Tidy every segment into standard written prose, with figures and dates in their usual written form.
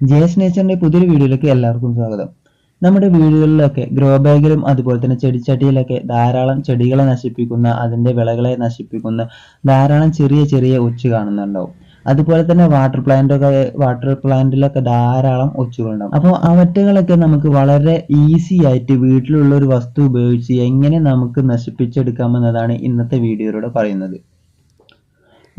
ജേസ് നേച്ചറിന്റെ പുതിയൊരു വീഡിയോയിലേക്ക് എല്ലാവർക്കും സ്വാഗതം. നമ്മുടെ വീടുകളിലൊക്കെ ഗ്രോ ബാഗിലും അതുപോലെ തന്നെ ചെടിച്ചട്ടിയിലൊക്കെ ധാരാളം ചെടികളെ നശിപ്പിക്കുന്ന, അതിന്റെ വിളകളെ നശിപ്പിക്കുന്ന ധാരാളം ചെറിയ ചെറിയ ഒച്ച് കാണുന്നുണ്ടാവും. അതുപോലെ തന്നെ വാട്ടർ പ്ലാന്റിലൊക്കെ ധാരാളം ഒച്ചുകളുണ്ടാവും. അപ്പോൾ അവറ്റകളൊക്കെ നമുക്ക് വളരെ ഈസി ആയിട്ട് വീട്ടിലുള്ള ഒരു വസ്തു ഉപയോഗിച്ച് എങ്ങനെ നമുക്ക് നശിപ്പിച്ചെടുക്കാമെന്നതാണ് ഇന്നത്തെ വീഡിയോയിലൂടെ പറയുന്നത്.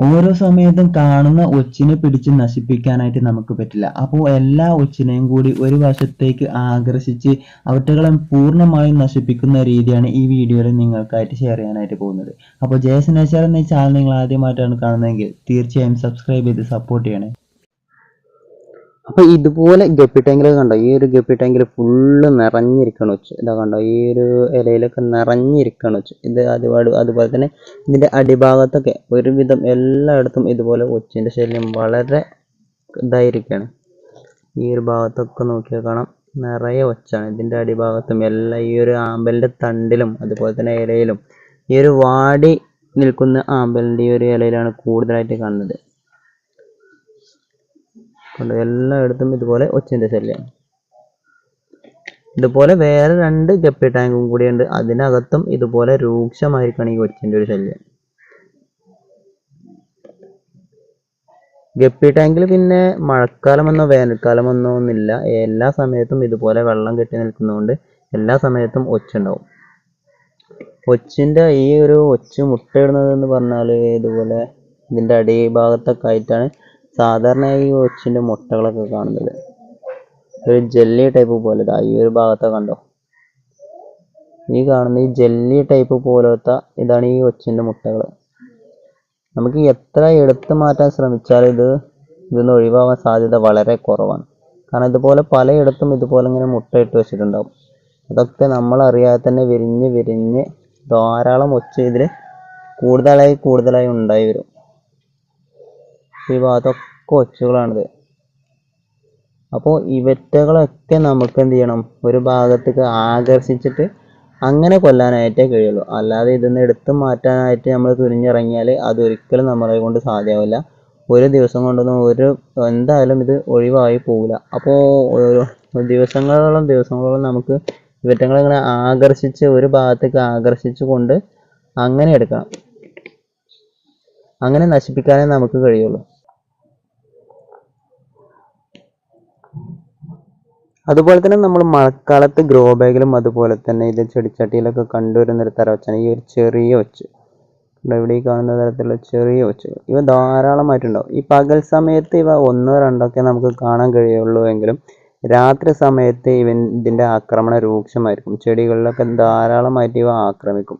ഓരോ സമയത്തും കാണുന്ന ഒച്ചിനെ പിടിച്ച് നശിപ്പിക്കാനായിട്ട് നമുക്ക് പറ്റില്ല. അപ്പോൾ എല്ലാ ഒച്ചിനെയും കൂടി ഒരു വശത്തേക്ക് ആകർഷിച്ച് അവറ്റകളെ പൂർണ്ണമായും നശിപ്പിക്കുന്ന രീതിയാണ് ഈ വീഡിയോയിൽ നിങ്ങൾക്കായിട്ട് ഷെയർ ചെയ്യാനായിട്ട് പോകുന്നത്. അപ്പോൾ ജേസ് നേച്ചർ എന്ന ചാനൽ നിങ്ങൾ ആദ്യമായിട്ടാണ് കാണുന്നതെങ്കിൽ തീർച്ചയായും സബ്സ്ക്രൈബ് ചെയ്ത് സപ്പോർട്ട് ചെയ്യണേ. അപ്പൊ ഇതുപോലെ ഗപ്പി ടാങ്കിലൊക്കെ കണ്ടോ, ഈ ഒരു ഗപ്പി ടാങ്കിൽ ഫുള്ള് നിറഞ്ഞിരിക്കണം വെച്ച് ഇതാ കണ്ടോ, ഈ ഒരു ഇലയിലൊക്കെ നിറഞ്ഞിരിക്കണം വെച്ച് ഇത് അതുപോലെ തന്നെ ഇതിന്റെ അടിഭാഗത്തൊക്കെ ഒരുവിധം എല്ലായിടത്തും ഇതുപോലെ ഒച്ചിന്റെ ശല്യം വളരെ ഇതായിരിക്കാണ്. ഈ ഒരു ഭാഗത്തൊക്കെ നോക്കിയാൽ കാണാം നിറയെ ഒച്ചാണ്. ഇതിന്റെ അടിഭാഗത്തും എല്ലാം ഈ ഒരു ആമ്പലിന്റെ തണ്ടിലും അതുപോലെ തന്നെ ഇലയിലും ഈ ഒരു വാടി നിൽക്കുന്ന ആമ്പലിന്റെ ഈ ഒരു ഇലയിലാണ് കൂടുതലായിട്ട് കാണുന്നത്. എല്ലായിടത്തും ഇതുപോലെ ഒച്ചിന്റെ ശല്യം. ഇതുപോലെ വേറെ 2 ഗപ്പി ടാങ്കും കൂടി ഉണ്ട്, അതിനകത്തും ഇതുപോലെ രൂക്ഷമായിരിക്കണം ഈ ഒച്ചിന്റെ ഒരു ശല്യം. ഗപ്പി ടാങ്കിൽ പിന്നെ മഴക്കാലമെന്നോ വേനൽക്കാലമെന്നോ ഒന്നുമില്ല, എല്ലാ സമയത്തും ഇതുപോലെ വെള്ളം കെട്ടി നിൽക്കുന്നതുകൊണ്ട് എല്ലാ സമയത്തും ഒച്ചുണ്ടാവും. ഒച്ചിന്റെ ഈ ഒരു ഒച്ച് മുട്ടയിടുന്നത് എന്ന് പറഞ്ഞാൽ ഇതുപോലെ ഇതിന്റെ അടിഭാഗത്തൊക്കെ ആയിട്ടാണ് സാധാരണയായി ഈ ഒച്ചിന്റെ മുട്ടകളൊക്കെ കാണുന്നത്. ഒരു ജെല്ലി ടൈപ്പ് പോലെ ഈ ഒരു ഭാഗത്തൊക്കെ കണ്ടോ, ഈ കാണുന്ന ഈ ജെല്ലി ടൈപ്പ് പോലത്തെ ഇതാണ് ഈ ഒച്ചിന്റെ മുട്ടകൾ. നമുക്ക് എത്ര എടുത്തു മാറ്റാൻ ശ്രമിച്ചാലും ഇതൊന്നും ഒഴിവാകാൻ സാധ്യത വളരെ കുറവാണ്. കാരണം ഇതുപോലെ പലയിടത്തും ഇതുപോലെ ഇങ്ങനെ മുട്ടയിട്ട് വെച്ചിട്ടുണ്ടാവും. അതൊക്കെ നമ്മൾ അറിയാതെ തന്നെ വിരിഞ്ഞ് വിരിഞ്ഞ് ധാരാളം ഒച്ച ഇതിൽ കൂടുതലായി ഉണ്ടായി വരും. ഈ ഭാഗത്തൊക്കെ ഒച്ചുകളാണിത്. അപ്പോൾ ഇവറ്റകളൊക്കെ നമുക്ക് എന്ത് ചെയ്യണം, ഒരു ഭാഗത്തേക്ക് ആകർഷിച്ചിട്ട് അങ്ങനെ കൊല്ലാനായിട്ടേ കഴിയുള്ളൂ. അല്ലാതെ ഇതിന്ന് എടുത്തു മാറ്റാനായിട്ട് നമ്മൾ തുനിഞ്ഞിറങ്ങിയാൽ അതൊരിക്കലും നമ്മളെ കൊണ്ട് സാധ്യമാവില്ല. ഒരു ദിവസം കൊണ്ടൊന്നും എന്തായാലും ഇത് ഒഴിവായി പോവില്ല. അപ്പോൾ ദിവസങ്ങളോളം നമുക്ക് ഇവറ്റകളെ ഇങ്ങനെ ആകർഷിച്ച് ഒരു ഭാഗത്തേക്ക് ആകർഷിച്ചു കൊണ്ട് അങ്ങനെ എടുക്കണം. അങ്ങനെ നശിപ്പിക്കാനേ നമുക്ക് കഴിയുള്ളൂ. അതുപോലെ തന്നെ നമ്മൾ മഴക്കാലത്ത് ഗ്രോ ബാഗിലും അതുപോലെ തന്നെ ഇത് ചെടിച്ചട്ടിയിലൊക്കെ കണ്ടുവരുന്ന ഒരു തരം ഒച്ചാണ് ഈ ഒരു ചെറിയ ഒച്ച്. ഇവിടെ ഈ കാണുന്ന തരത്തിലുള്ള ചെറിയ ഒച്ചുകൾ ഇവ ധാരാളമായിട്ടുണ്ടാവും. ഈ പകൽ സമയത്ത് ഇവ 1-2 ഒക്കെ നമുക്ക് കാണാൻ കഴിയുള്ളൂ എങ്കിലും രാത്രി സമയത്ത് ഇതിന്റെ ആക്രമണം രൂക്ഷമായിരിക്കും. ചെടികളിലൊക്കെ ധാരാളമായിട്ട് ഇവ ആക്രമിക്കും.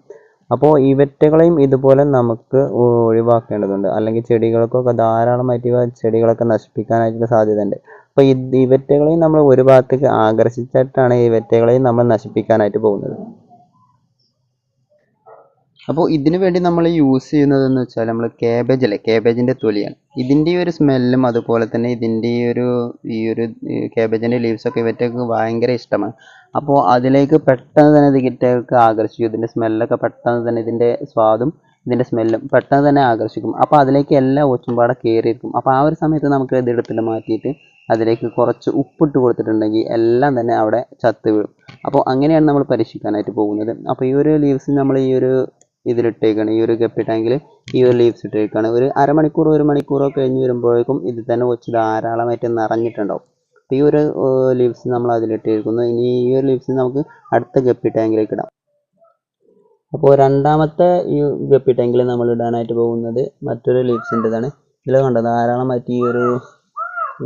അപ്പോൾ ഇവറ്റകളെയും ഇതുപോലെ നമുക്ക് ഒഴിവാക്കേണ്ടതുണ്ട്, അല്ലെങ്കിൽ ചെടികൾക്കൊക്കെ ധാരാളമായിട്ട് ഇവ ചെടികളൊക്കെ നശിപ്പിക്കാനായിട്ടുള്ള സാധ്യതയുണ്ട്. അപ്പോൾ ഇവറ്റകളെയും നമ്മൾ ഒരു ഭാഗത്തേക്ക് ആകർഷിച്ചിട്ടാണ് ഇവറ്റകളെയും നമ്മൾ നശിപ്പിക്കാനായിട്ട് പോകുന്നത്. അപ്പോൾ ഇതിനു വേണ്ടി നമ്മൾ യൂസ് ചെയ്യുന്നതെന്ന് വെച്ചാൽ നമ്മൾ കാബേജ് അല്ലേ, കാബേജിൻ്റെ തൊലിയാണ്. ഇതിൻ്റെ ഒരു സ്മെല്ലും അതുപോലെ തന്നെ ഇതിൻ്റെ ഈ ഒരു കാബേജിൻ്റെ ലീവ്സൊക്കെ ഇവറ്റക്ക് ഭയങ്കര ഇഷ്ടമാണ്. അപ്പോൾ അതിലേക്ക് പെട്ടെന്ന് തന്നെ ഇതിറ്റകൾക്ക് ആകർഷിക്കും. ഇതിൻ്റെ സ്മെല്ലൊക്കെ പെട്ടെന്ന് തന്നെ, ഇതിൻ്റെ സ്വാദും ഇതിൻ്റെ സ്മെല്ലും പെട്ടെന്ന് തന്നെ ആകർഷിക്കും. അപ്പോൾ അതിലേക്ക് എല്ലാ ഒച്ചുംപാടെ കയറിയിരിക്കും. അപ്പോൾ ആ ഒരു സമയത്ത് നമുക്ക് ഇത് എടുത്തിട്ട് മാറ്റിയിട്ട് അതിലേക്ക് കുറച്ച് ഉപ്പിട്ട് കൊടുത്തിട്ടുണ്ടെങ്കിൽ എല്ലാം തന്നെ അവിടെ ചത്ത് വീഴും. അപ്പോൾ അങ്ങനെയാണ് നമ്മൾ പരീക്ഷിക്കാനായിട്ട് പോകുന്നത്. അപ്പോൾ ഈ ഒരു ലീവ്സ് നമ്മൾ ഈ ഒരു ഇതിലിട്ടേക്കാണ്, ഈ ഒരു ഗപ്പി ടാങ്കിൽ ഈ ഒരു ലീവ്സ് ഇട്ടേക്കാണ്. ഒരു അരമണിക്കൂർ 1 മണിക്കൂറോ കഴിഞ്ഞ് വരുമ്പോഴേക്കും ഇത് തന്നെ വെച്ച് ധാരാളമായിട്ട് നിറഞ്ഞിട്ടുണ്ടാവും. ഈ ഒരു ലീവ്സ് നമ്മൾ അതിലിട്ടിരിക്കുന്നു. ഇനി ഈ ഒരു ലീവ്സ് നമുക്ക് അടുത്ത ഗപ്പി ടാങ്കിലേക്ക് ഇടാം. അപ്പോൾ രണ്ടാമത്തെ ഈ ഗപ്പി ടാങ്കിൽ നമ്മൾ ഇടാനായിട്ട് പോകുന്നത് മറ്റൊരു ലീവ്സിൻ്റെതാണ്. ഇതിൽ കണ്ടോ ധാരാളമായിട്ട് ഈ ഒരു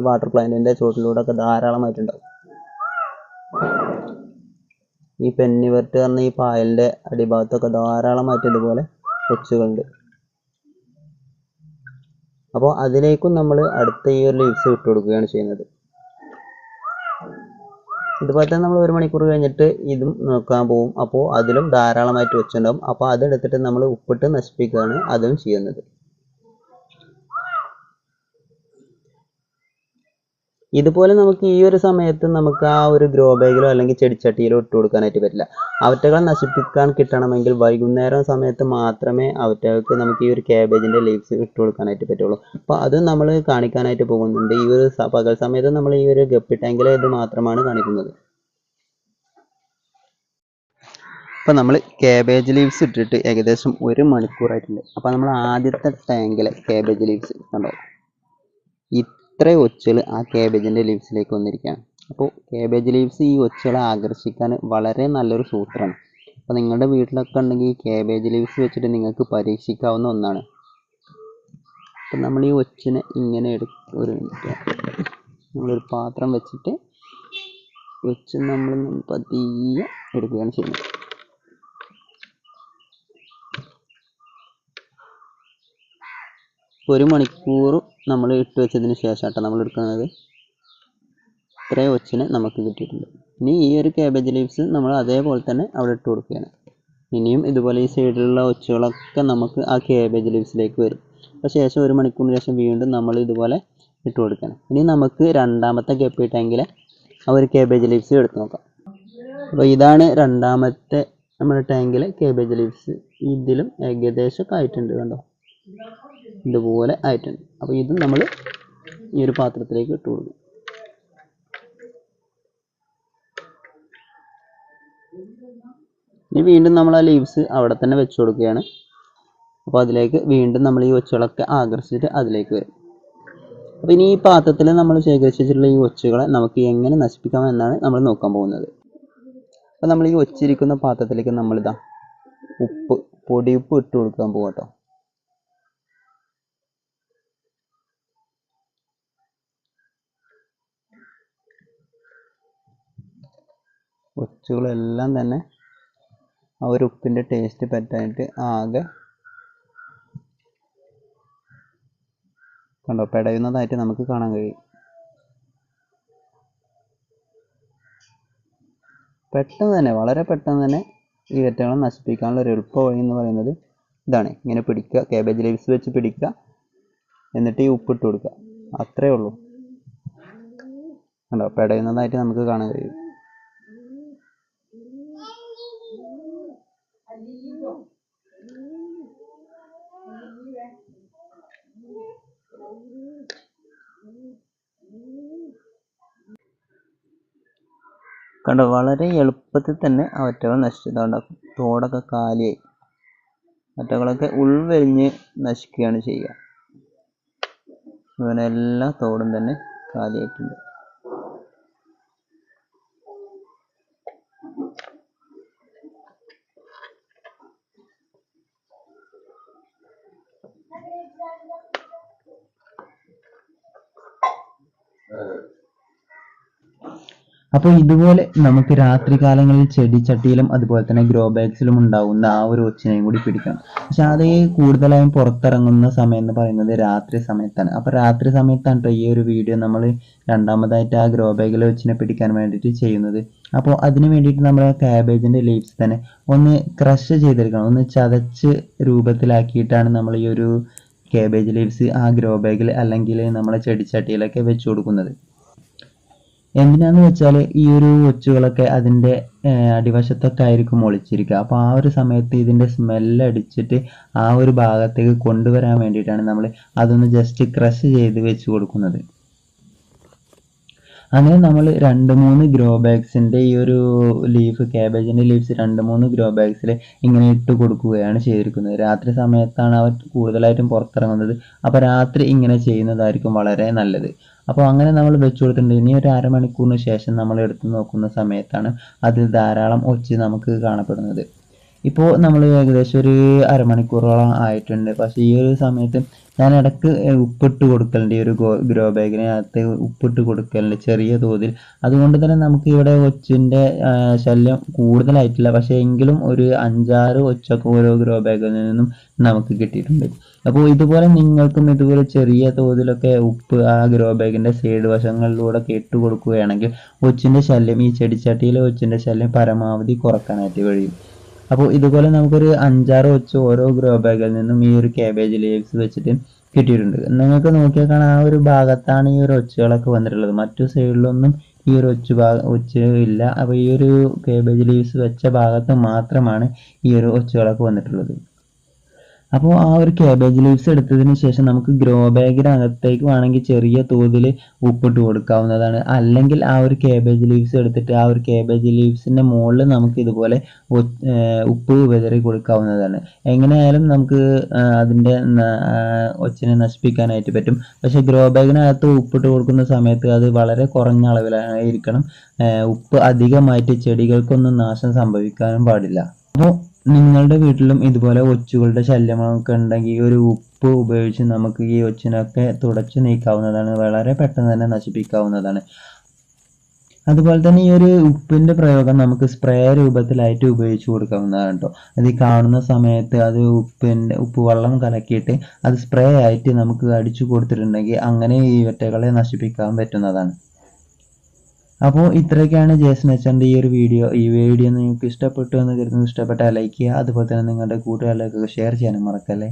വാട്ടർ പ്ലാന്റിൻ്റെ ചുവട്ടിലൂടെ ഒക്കെ ധാരാളമായിട്ടുണ്ടാവും. ഈ പെന്നിവർട്ട് പറഞ്ഞ ഈ പായലിൻ്റെ അടിഭാഗത്തൊക്കെ ധാരാളമായിട്ട് ഇതുപോലെ ഒച്ചുകളുണ്ട്. അപ്പോൾ അതിലേക്കും നമ്മൾ അടുത്ത ഈ ഒരു ലീവ്സ് ഇട്ട് കൊടുക്കുകയാണ് ചെയ്യുന്നത്. ഇതുപോലെ തന്നെ നമ്മൾ 1 മണിക്കൂർ കഴിഞ്ഞിട്ട് ഇതും നോക്കാൻ പോകും. അപ്പോൾ അതിലും ധാരാളമായിട്ട് ഒച്ചുണ്ടാവും. അപ്പോൾ അതെടുത്തിട്ട് നമ്മൾ ഉപ്പിട്ട് നശിപ്പിക്കുകയാണ് അതും ചെയ്യുന്നത്. ഇതുപോലെ നമുക്ക് ഈ ഒരു സമയത്ത് നമുക്ക് ആ ഒരു ഗ്രോ ബാഗിലോ അല്ലെങ്കിൽ ചെടിച്ചട്ടിയിലോ ഇട്ട് കൊടുക്കാനായിട്ട് പറ്റില്ല. അവറ്റകളെ നശിപ്പിക്കാൻ കിട്ടണമെങ്കിൽ വൈകുന്നേരം സമയത്ത് മാത്രമേ അവറ്റകൾക്ക് നമുക്ക് ഈ ഒരു ക്യാബേജിൻ്റെ ലീവ്സ് ഇട്ട് കൊടുക്കാനായിട്ട് പറ്റുള്ളൂ. അപ്പോൾ അത് നമ്മൾ കാണിക്കാനായിട്ട് പോകുന്നുണ്ട്. ഈ ഒരു പകൽ സമയത്ത് നമ്മൾ ഈ ഒരു ഗപ്പി ടാങ്കിൽ ഇത് മാത്രമാണ് കാണിക്കുന്നത്. അപ്പോൾ നമ്മൾ ക്യാബേജ് ലീവ്സ് ഇട്ടിട്ട് ഏകദേശം 1 മണിക്കൂറായിട്ടുണ്ട്. അപ്പോൾ നമ്മൾ ആദ്യത്തെ ടാങ്കിലെ ക്യാബേജ് ലീവ്സ് കണ്ടോ, ഇത്ര ഒച്ചുകൾ ആ ക്യാബേജിൻ്റെ ലീവ്സിലേക്ക് വന്നിരിക്കുകയാണ്. അപ്പോൾ ക്യാബേജ് ലീവ്സ് ഈ ഒച്ചുകളെ ആകർഷിക്കാൻ വളരെ നല്ലൊരു സൂത്രമാണ്. അപ്പോൾ നിങ്ങളുടെ വീട്ടിലൊക്കെ ഉണ്ടെങ്കിൽ ഈ ക്യാബേജ് ലീവ്സ് വെച്ചിട്ട് നിങ്ങൾക്ക് പരീക്ഷിക്കാവുന്ന ഒന്നാണ്. അപ്പോൾ നമ്മൾ ഈ ഒച്ചിനെ ഇങ്ങനെ ഒരു മിനിറ്റ് നമ്മളൊരു പാത്രം വെച്ചിട്ട് ഒച്ച് നമ്മൾ പതിയെ എടുക്കുകയാണ് ചെയ്യുന്നത്. ഒരു മണിക്കൂർ നമ്മൾ ഇട്ട് വെച്ചതിന് ശേഷമാട്ടോ നമ്മൾ എടുക്കുന്നത്. ഇത്രയും ഒച്ചിനെ നമുക്ക് കിട്ടിയിട്ടുണ്ട്. ഇനി ഈ ഒരു ക്യാബേജ് ലീവ്സ് നമ്മൾ അതേപോലെ തന്നെ അവിടെ ഇട്ട് കൊടുക്കുകയാണ്. ഇനിയും ഇതുപോലെ ഈ സൈഡിലുള്ള ഒച്ചുകളൊക്കെ നമുക്ക് ആ ക്യാബേജ് ലീവ്സിലേക്ക് വരും. അപ്പോൾ ശേഷം 1 മണിക്കൂറിന് ശേഷം വീണ്ടും നമ്മൾ ഇതുപോലെ ഇട്ട് കൊടുക്കുകയാണ്. ഇനി നമുക്ക് രണ്ടാമത്തെ ഗപ്പി ടാങ്കിലെ ആ ഒരു ക്യാബേജ് ലീവ്സ് എടുത്ത് നോക്കാം. അപ്പോൾ ഇതാണ് രണ്ടാമത്തെ നമ്മുടെ ടാങ്കിലെ ക്യാബേജ് ലീവ്സ്. ഇതിലും ഏകദേശമൊക്കെ ആയിട്ടുണ്ട് കണ്ടോ, ഇതുപോലെ ആയിട്ടുണ്ട്. അപ്പോൾ ഇതും നമ്മൾ ഈ ഒരു പാത്രത്തിലേക്ക് ഇട്ട് കൊടുക്കും. ഇനി വീണ്ടും നമ്മൾ ആ ലീവ്സ് അവിടെ തന്നെ വെച്ച് കൊടുക്കുകയാണ്. അപ്പോൾ അതിലേക്ക് വീണ്ടും നമ്മൾ ഈ ഒച്ചുകളൊക്കെ ആകർഷിച്ചിട്ട് അതിലേക്ക് വരും. അപ്പോൾ ഇനി ഈ പാത്രത്തിൽ നമ്മൾ ശേഖരിച്ച് വെച്ചിട്ടുള്ള ഈ ഒച്ചുകളെ നമുക്ക് എങ്ങനെ നശിപ്പിക്കാം എന്നാണ് നമ്മൾ നോക്കാൻ പോകുന്നത്. അപ്പോൾ നമ്മൾ ഈ ഒച്ചിരിക്കുന്ന പാത്രത്തിലേക്ക് നമ്മളിതാ പൊടിയുപ്പ് ഇട്ട് കൊടുക്കാൻ പോകാം കേട്ടോ. ഒച്ചുകളെല്ലാം തന്നെ ആ ഒരു ഉപ്പിൻ്റെ ടേസ്റ്റ് പറ്റാനായിട്ട് ആകെ കണ്ടോ പെടയുന്നതായിട്ട് നമുക്ക് കാണാൻ കഴിയും. പെട്ടെന്ന് തന്നെ, വളരെ പെട്ടെന്ന് തന്നെ ഈ ഒറ്റകളെ നശിപ്പിക്കാനുള്ള ഒരു എളുപ്പ വഴി എന്ന് പറയുന്നത് ഇതാണ്. ഇങ്ങനെ പിടിക്കുക, ക്യാബേജ് ലീവ്സ് വെച്ച് പിടിക്കുക, എന്നിട്ട് ഈ ഉപ്പിട്ട് കൊടുക്കുക, അത്രേ ഉള്ളൂ. കണ്ടോ പെടയുന്നതായിട്ട് നമുക്ക് കാണാൻ കഴിയും. കണ്ടോ വളരെ എളുപ്പത്തിൽ തന്നെ അവറ്റകൾ നശിച്ചതുണ്ടാക്കും. തോടൊക്കെ കാലിയായി, അവറ്റകളൊക്കെ ഉൾവലിഞ്ഞ് നശിക്കുകയാണ് ചെയ്യുക. അങ്ങനെ എല്ലാ തോടും തന്നെ കാലിയായിട്ടുണ്ട്. അപ്പോൾ ഇതുപോലെ നമുക്ക് രാത്രി കാലങ്ങളിൽ ചെടിച്ചട്ടിയിലും അതുപോലെ തന്നെ ഗ്രോ ബാഗ്സിലും ഉണ്ടാവുന്ന ആ ഒരു ഒച്ചിനെയും കൂടി പിടിക്കണം. പക്ഷെ അത് കൂടുതലായും പുറത്തിറങ്ങുന്ന സമയം എന്ന് പറയുന്നത് രാത്രി സമയത്താണ്. അപ്പോൾ രാത്രി സമയത്താണ് കേട്ടോ ഈ ഒരു വീഡിയോ നമ്മൾ രണ്ടാമതായിട്ട് ആ ഗ്രോ ബാഗിലെ ഒച്ചിനെ പിടിക്കാൻ വേണ്ടിയിട്ട് ചെയ്യുന്നത്. അപ്പോൾ അതിന് വേണ്ടിയിട്ട് നമ്മൾ ക്യാബേജിൻ്റെ ലീവ്സ് തന്നെ ഒന്ന് ക്രഷ് ചെയ്തെടുക്കണം, ഒന്ന് ചതച്ച് രൂപത്തിലാക്കിയിട്ടാണ് നമ്മൾ ഈ ഒരു ക്യാബേജ് ലീവ്സ് ആ ഗ്രോ ബാഗിൽ അല്ലെങ്കിൽ നമ്മളെ ചെടിച്ചട്ടിയിലൊക്കെ വെച്ച് കൊടുക്കുന്നത്. എന്തിനാന്ന് വെച്ചാൽ ഈ ഒരു ഒച്ചുകളൊക്കെ അതിൻ്റെ അടിവശത്തൊക്കെ ആയിരിക്കും ഒളിച്ചിരിക്കുക. അപ്പോൾ ആ ഒരു സമയത്ത് ഇതിൻ്റെ സ്മെല്ലടിച്ചിട്ട് ആ ഒരു ഭാഗത്തേക്ക് കൊണ്ടുവരാൻ വേണ്ടിയിട്ടാണ് നമ്മൾ അതൊന്ന് ജസ്റ്റ് ക്രഷ് ചെയ്ത് വെച്ച് കൊടുക്കുന്നത്. അങ്ങനെ നമ്മൾ 2-3 ഗ്രോ ബാഗ്സിൻ്റെ ഈ ഒരു ക്യാബേജിൻ്റെ ലീവ്സ് 2-3 ഗ്രോ ബാഗ്സിൽ ഇങ്ങനെ ഇട്ട് കൊടുക്കുകയാണ് ചെയ്തിരിക്കുന്നത്. രാത്രി സമയത്താണ് അവർ കൂടുതലായിട്ടും പുറത്തിറങ്ങുന്നത്. അപ്പോൾ രാത്രി ഇങ്ങനെ ചെയ്യുന്നതായിരിക്കും വളരെ നല്ലത്. അപ്പോൾ അങ്ങനെ നമ്മൾ വെച്ച് കൊടുത്തിട്ടുണ്ട്. ഇനി ഒരു അരമണിക്കൂറിന് ശേഷം നമ്മൾ എടുത്ത് നോക്കുന്ന സമയത്താണ് അതിൽ ധാരാളം ഒച്ച് നമുക്ക് കാണപ്പെടുന്നത്. ഇപ്പോൾ നമ്മൾ ഏകദേശം ഒരു അരമണിക്കൂറോളം ആയിട്ടുണ്ട്. പക്ഷേ ഈ ഒരു സമയത്ത് ഞാൻ ഇടയ്ക്ക് ഉപ്പിട്ട് കൊടുക്കലുണ്ട്, ഈ ഒരു ഗ്രോ ബാഗിനകത്ത് ഉപ്പിട്ട് കൊടുക്കലുണ്ട് ചെറിയ തോതിൽ. അതുകൊണ്ട് തന്നെ നമുക്ക് ഇവിടെ ഒച്ചിൻ്റെ ശല്യം കൂടുതലായിട്ടില്ല. പക്ഷേ എങ്കിലും ഒരു 5-6 ഒച്ചൊക്കെ ഓരോ ഗ്രോ ബാഗിൽ നിന്നും നമുക്ക് കിട്ടിയിട്ടുണ്ട്. അപ്പോൾ ഇതുപോലെ നിങ്ങൾക്കും ഇതുപോലെ ചെറിയ തോതിലൊക്കെ ഉപ്പ് ആ ഗ്രോ ബാഗിൻ്റെ സൈഡ് വശങ്ങളിലൂടെ ഇട്ട് കൊടുക്കുകയാണെങ്കിൽ ഒച്ചിൻ്റെ ശല്യം, ഈ ചെടിച്ചട്ടിയിലെ ഒച്ചിൻ്റെ ശല്യം പരമാവധി കുറക്കാനായിട്ട് കഴിയും. അപ്പോൾ ഇതുപോലെ നമുക്കൊരു 5-6 ഒച്ച് ഓരോ ഗ്രോ ബാഗിൽ നിന്നും ഈ ഒരു ക്യാബേജ് ലീവ്സ് വെച്ചിട്ട് കിട്ടിയിട്ടുണ്ട്. നിങ്ങൾക്ക് നോക്കിയാൽ കാണാം ആ ഒരു ഭാഗത്താണ് ഈ ഒരു ഒച്ചുകളൊക്കെ വന്നിട്ടുള്ളത്. മറ്റു സൈഡിലൊന്നും ഈ ഒരു ഒച്ച ഇല്ല. അപ്പോൾ ഈ ഒരു കേബേജ് ലീവ്സ് വെച്ച ഭാഗത്ത് മാത്രമാണ് ഈ ഒരു ഒച്ചുകളൊക്കെ വന്നിട്ടുള്ളത്. അപ്പോൾ ആ ഒരു കേബേജ് ലീവ്സ് എടുത്തതിന് ശേഷം നമുക്ക് ഗ്രോ ബാഗിനകത്തേക്ക് വേണമെങ്കിൽ ചെറിയ തോതിൽ ഉപ്പിട്ട് കൊടുക്കാവുന്നതാണ്. അല്ലെങ്കിൽ ആ ഒരു കേബേജ് ലീവ്സ് എടുത്തിട്ട് ആ ഒരു കേബേജ് ലീവ്സിൻ്റെ മുകളിൽ നമുക്ക് ഇതുപോലെ ഉപ്പ് വിതറി കൊടുക്കാവുന്നതാണ്. എങ്ങനെയായാലും നമുക്ക് അതിൻ്റെ ഒച്ചിനെ നശിപ്പിക്കാനായിട്ട് പറ്റും. പക്ഷെ ഗ്രോ ബാഗിനകത്ത് ഉപ്പിട്ട് കൊടുക്കുന്ന സമയത്ത് അത് വളരെ കുറഞ്ഞ അളവിലായിരിക്കണം. ഉപ്പ് അധികമായിട്ട് ചെടികൾക്കൊന്നും നാശം സംഭവിക്കാനും പാടില്ല. അപ്പോൾ നിങ്ങളുടെ വീട്ടിലും ഇതുപോലെ ഒച്ചുകളുടെ ശല്യമൊക്കെ ഉണ്ടെങ്കിൽ ഒരു ഉപ്പ് ഉപയോഗിച്ച് നമുക്ക് ഈ ഒച്ചിനൊക്കെ തുടച്ചു നീക്കാവുന്നതാണ്. വളരെ പെട്ടെന്ന് തന്നെ നശിപ്പിക്കാവുന്നതാണ്. അതുപോലെ തന്നെ ഈ ഒരു ഉപ്പിൻ്റെ പ്രയോഗം നമുക്ക് സ്പ്രേ രൂപത്തിലായിട്ട് ഉപയോഗിച്ച് കൊടുക്കാവുന്നതാണ് കേട്ടോ. അത് ഈ കാണുന്ന സമയത്ത് അത് ഉപ്പ് വെള്ളം കലക്കിയിട്ട് അത് സ്പ്രേ ആയിട്ട് നമുക്ക് അടിച്ചു കൊടുത്തിട്ടുണ്ടെങ്കിൽ അങ്ങനെ ഈ വെറ്റകളെ നശിപ്പിക്കാൻ പറ്റുന്നതാണ്. അപ്പോൾ ഇത്രയൊക്കെയാണ് ജേസൺ എച്ചൻ്റെ ഈ ഒരു വീഡിയോ. ഈ വീഡിയോ നിങ്ങൾക്ക് ഇഷ്ടപ്പെട്ടു എന്ന് കരുതുന്നു. ഇഷ്ടപ്പെട്ടാൽ ലൈക്ക് ചെയ്യുക. അതുപോലെ തന്നെ നിങ്ങളുടെ കൂട്ടുകാരിലേക്കൊക്കെ ഷെയർ ചെയ്യാനും മറക്കല്ലേ.